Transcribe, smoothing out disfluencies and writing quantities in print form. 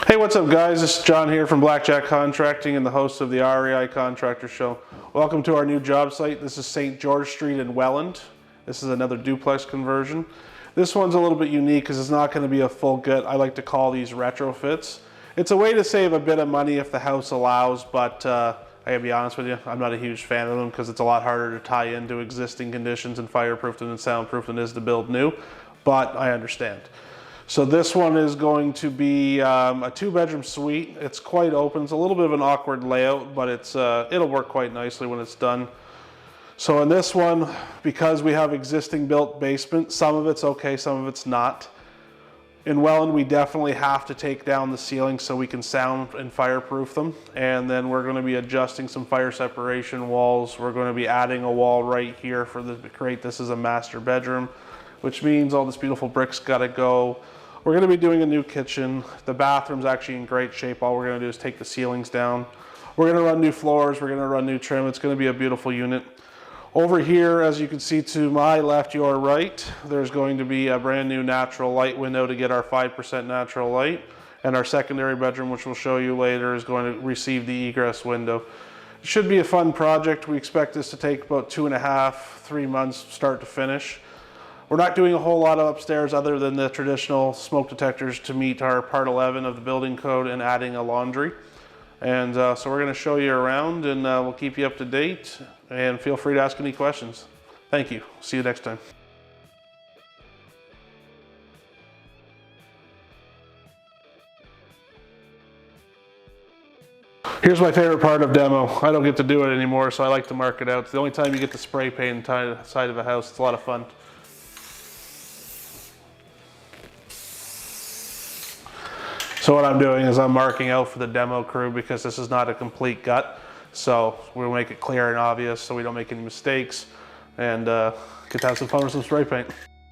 Hey, what's up guys? This is John here from Blackjack Contracting and the host of the REI Contractor Show. Welcome to our new job site. This is St. George Street in Welland. This is another duplex conversion. This one's a little bit unique because it's not going to be a full gut. I like to call these retrofits. It's a way to save a bit of money if the house allows, but I gotta be honest with you, I'm not a huge fan of them because it's a lot harder to tie into existing conditions and fireproof and soundproof than it is to build new, but I understand. So this one is going to be a 2-bedroom suite. It's quite open. It's a little bit of an awkward layout, but it'll work quite nicely when it's done. So in this one, because we have existing built basement, some of it's okay, some of it's not. In Welland, we definitely have to take down the ceiling so we can sound and fireproof them. And then we're going to be adjusting some fire separation walls. We're going to be adding a wall right here to create this as a master bedroom, which means all this beautiful bricks got to go. We're going to be doing a new kitchen. The bathroom's actually in great shape. All we're going to do is take the ceilings down. We're going to run new floors. We're going to run new trim. It's going to be a beautiful unit. Over here, as you can see to my left, your right, there's going to be a brand new natural light window to get our 5% natural light. And our secondary bedroom, which we'll show you later, is going to receive the egress window. It should be a fun project. We expect this to take about 2.5 to 3 months start to finish. We're not doing a whole lot upstairs other than the traditional smoke detectors to meet our Part 11 of the building code and adding a laundry. And so we're going to show you around and we'll keep you up to date, and feel free to ask any questions. Thank you. See you next time. Here's my favorite part of demo. I don't get to do it anymore, so I like to mark it out. It's the only time you get to spray paint the side of a house. It's a lot of fun. So what I'm doing is I'm marking out for the demo crew because this is not a complete gut. So we'll make it clear and obvious so we don't make any mistakes and get to have some fun with some spray paint.